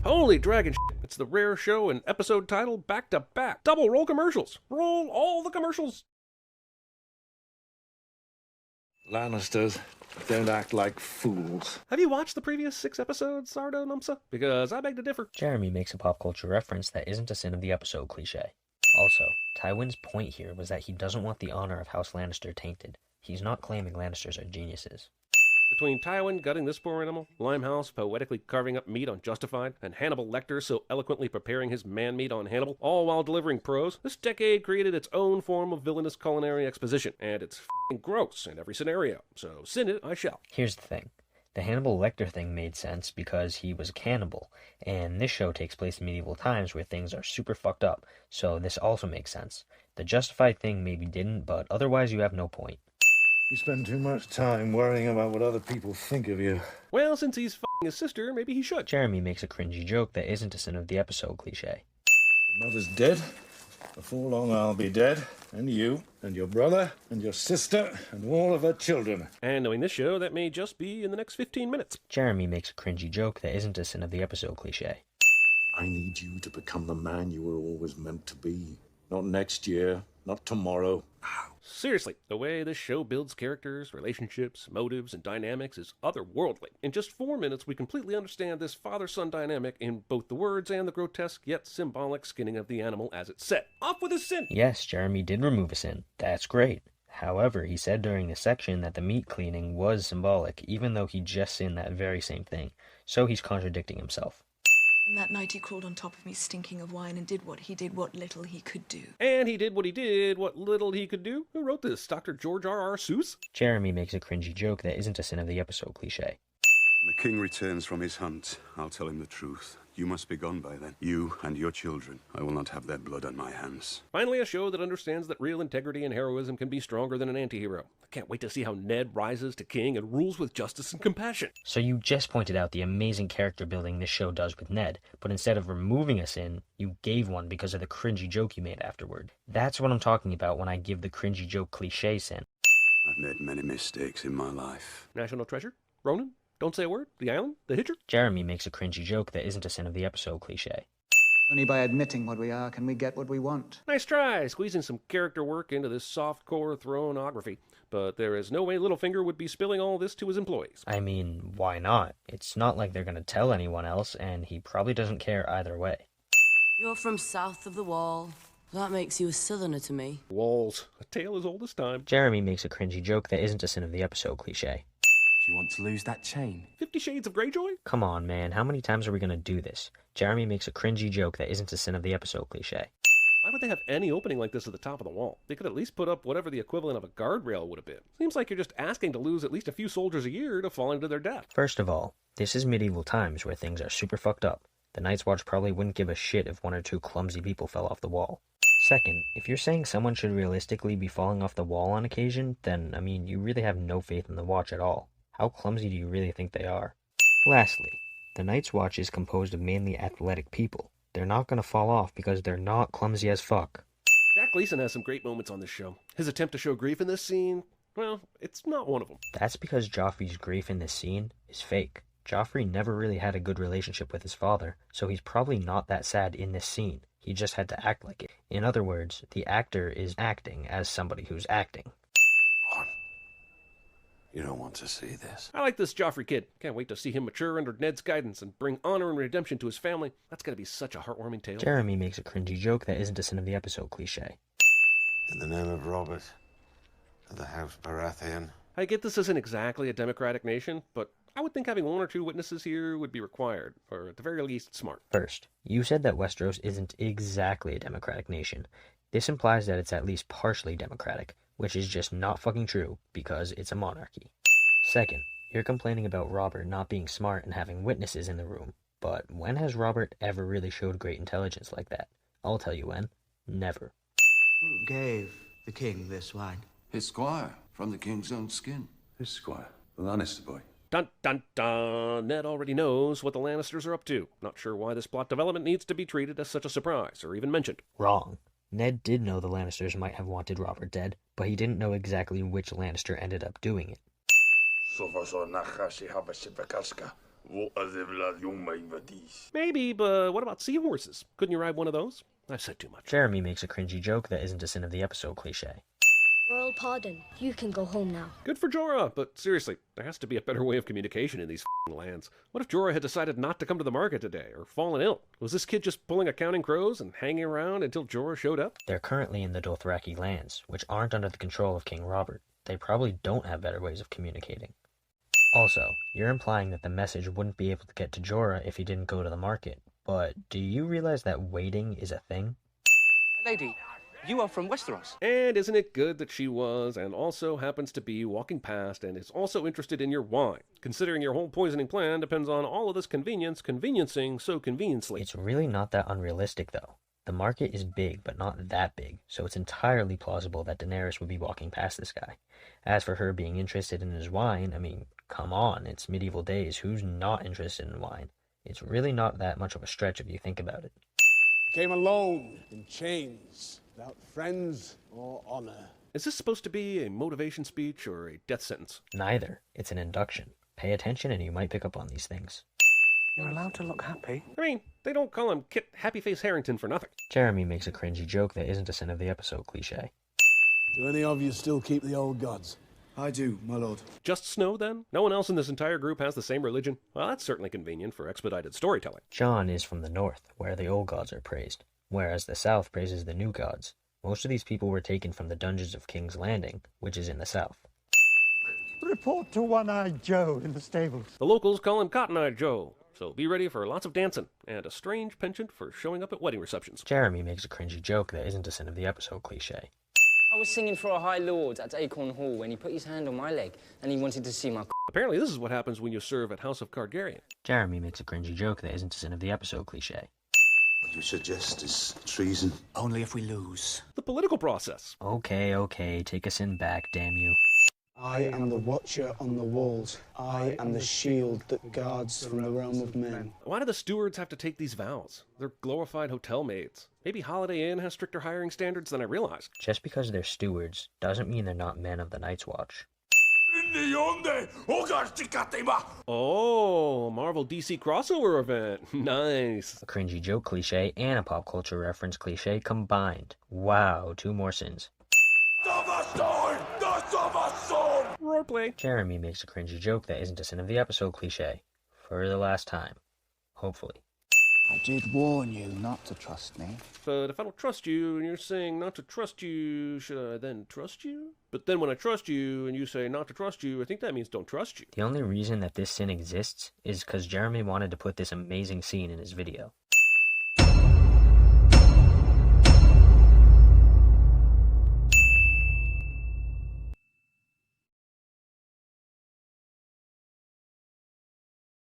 Holy dragon shit. It's the rare show and episode title back to back. Double roll commercials. Roll all the commercials. Lannisters, don't act like fools. Have you watched the previous 6 episodes, Sardo Numsa? Because I beg to differ. Jeremy makes a pop culture reference that isn't a sin of the episode cliche. Also, Tywin's point here was that he doesn't want the honor of House Lannister tainted. He's not claiming Lannisters are geniuses. Between Tywin gutting this poor animal, Limehouse poetically carving up meat on Justified, and Hannibal Lecter so eloquently preparing his man-meat on Hannibal, all while delivering prose, this decade created its own form of villainous culinary exposition, and it's f***ing gross in every scenario, so sin it I shall. Here's the thing. The Hannibal Lecter thing made sense because he was a cannibal, and this show takes place in medieval times where things are super fucked up, so this also makes sense. The Justified thing maybe didn't, but otherwise you have no point. You spend too much time worrying about what other people think of you. Well, since he's f***ing his sister, maybe he should. Jeremy makes a cringy joke that isn't a sin of the episode cliche. Your mother's dead. Before long I'll be dead. And you, and your brother, and your sister, and all of her children. And knowing this show, that may just be in the next 15 minutes. Jeremy makes a cringy joke that isn't a sin of the episode cliche. I need you to become the man you were always meant to be. Not next year, not tomorrow. Seriously, the way this show builds characters, relationships, motives, and dynamics is otherworldly. In just 4 minutes, we completely understand this father-son dynamic in both the words and the grotesque yet symbolic skinning of the animal as it's said. Off with his sin! Yes, Jeremy did remove a sin. That's great. However, he said during the section that the meat cleaning was symbolic, even though he just sinned that very same thing. So he's contradicting himself. And that night he crawled on top of me stinking of wine and did what he did, what little he could do. And he did what he did, what little he could do. Who wrote this? Dr. George R.R. Seuss? Jeremy makes a cringy joke that isn't a sin of the episode cliche. When the king returns from his hunt, I'll tell him the truth. You must be gone by then. You and your children. I will not have their blood on my hands. Finally, a show that understands that real integrity and heroism can be stronger than an anti-hero. I can't wait to see how Ned rises to king and rules with justice and compassion. So you just pointed out the amazing character building this show does with Ned, but instead of removing a sin, you gave one because of the cringy joke you made afterward. That's what I'm talking about when I give the cringy joke cliche sin. I've made many mistakes in my life. National Treasure? Ronan? Don't Say a Word? The Island? The Hitcher? Jeremy makes a cringy joke that isn't a sin of the episode cliche. Only by admitting what we are can we get what we want. Nice try, squeezing some character work into this soft-core thronography. But there is no way Littlefinger would be spilling all this to his employees. I mean, why not? It's not like they're gonna tell anyone else, and he probably doesn't care either way. You're from south of the Wall. That makes you a southerner to me. Walls. A tale as old as time. Jeremy makes a cringy joke that isn't a sin of the episode cliche. Do you want to lose that chain? 50 Shades of Greyjoy? Come on, man, how many times are we gonna do this? Jeremy makes a cringy joke that isn't a sin of the episode cliche. Why would they have any opening like this at the top of the wall? They could at least put up whatever the equivalent of a guardrail would have been. Seems like you're just asking to lose at least a few soldiers a year to fall into their death. First of all, this is medieval times where things are super fucked up. The Night's Watch probably wouldn't give a shit if 1 or 2 clumsy people fell off the wall. Second, if you're saying someone should realistically be falling off the wall on occasion, then, I mean, you really have no faith in the Watch at all. How clumsy do you really think they are? Lastly, the Night's Watch is composed of mainly athletic people. They're not gonna fall off because they're not clumsy as fuck. Jack Gleason has some great moments on this show. His attempt to show grief in this scene, well, it's not one of them. That's because Joffrey's grief in this scene is fake. Joffrey never really had a good relationship with his father, so he's probably not that sad in this scene. He just had to act like it. In other words, the actor is acting as somebody who's acting. You don't want to see this. I like this Joffrey kid. Can't wait to see him mature under Ned's guidance and bring honor and redemption to his family. That's gonna be such a heartwarming tale. Jeremy makes a cringy joke that isn't a sin of the episode cliche. In the name of Robert, of the House Baratheon. I get this isn't exactly a democratic nation, but I would think having 1 or 2 witnesses here would be required, or at the very least, smart. First, you said that Westeros isn't exactly a democratic nation. This implies that it's at least partially democratic, which is just not fucking true, because it's a monarchy. Second, you're complaining about Robert not being smart and having witnesses in the room, but when has Robert ever really showed great intelligence like that? I'll tell you when. Never. Who gave the king this wine? His squire, from the king's own skin. His squire, the Lannister boy. Dun dun dun! Ned already knows what the Lannisters are up to. Not sure why this plot development needs to be treated as such a surprise, or even mentioned. Wrong. Ned did know the Lannisters might have wanted Robert dead, but he didn't know exactly which Lannister ended up doing it. Maybe, but what about seahorses? Couldn't you ride one of those? I've said too much. Jeremy makes a cringy joke that isn't a sin of the episode cliche. Royal pardon. You can go home now. Good for Jorah, but seriously, there has to be a better way of communication in these lands. What if Jorah had decided not to come to the market today, or fallen ill? Was this kid just pulling a Counting Crows and hanging around until Jorah showed up? They're currently in the Dothraki lands, which aren't under the control of King Robert. They probably don't have better ways of communicating. Also, you're implying that the message wouldn't be able to get to Jorah if he didn't go to the market, but do you realize that waiting is a thing? Lady, you are from Westeros. And isn't it good that she was, and also happens to be, walking past and is also interested in your wine, considering your whole poisoning plan depends on all of this conveniencing so conveniently. It's really not that unrealistic, though. The market is big, but not that big, so it's entirely plausible that Daenerys would be walking past this guy. As for her being interested in his wine, I mean, come on, it's medieval days. Who's not interested in wine? It's really not that much of a stretch if you think about it. Came alone, in chains, without friends or honor. Is this supposed to be a motivation speech or a death sentence? Neither. It's an induction. Pay attention and you might pick up on these things. You're allowed to look happy. I mean, they don't call him Kit Happy Face Harrington for nothing. Jeremy makes a cringy joke that isn't a sin of the episode cliche. Do any of you still keep the old gods? I do, my lord. Just Snow, then? No one else in this entire group has the same religion? Well, that's certainly convenient for expedited storytelling. Jon is from the north, where the old gods are praised, whereas the south praises the new gods. Most of these people were taken from the dungeons of King's Landing, which is in the south. Report to One-Eyed Joe in the stables. The locals call him Cotton-Eyed Joe, so be ready for lots of dancing, and a strange penchant for showing up at wedding receptions. Jeremy makes a cringy joke that isn't a sin of the episode cliche. I was singing for a High Lord at Acorn Hall when he put his hand on my leg and he wanted to see my Apparently this is what happens when you serve at House of Targaryen. Jeremy makes a cringy joke that isn't a sin of the episode cliche. What you suggest is treason. Only if we lose. The political process. Okay, take a sin back, damn you. I am the watcher on the walls. I am the shield that guards from the realm of men. Why do the stewards have to take these vows? They're glorified hotel maids. Maybe Holiday Inn has stricter hiring standards than I realized. Just because they're stewards doesn't mean they're not men of the Night's Watch. Oh, Marvel DC crossover event. Nice. A cringy joke cliche and a pop culture reference cliche combined. Wow, 2 more sins. Roleplay. Jeremy makes a cringy joke that isn't a sin of the episode cliche. For the last time. Hopefully. I did warn you not to trust me. But if I don't trust you and you're saying not to trust you, should I then trust you? But then when I trust you and you say not to trust you, I think that means don't trust you. The only reason that this sin exists is because Jeremy wanted to put this amazing scene in his video.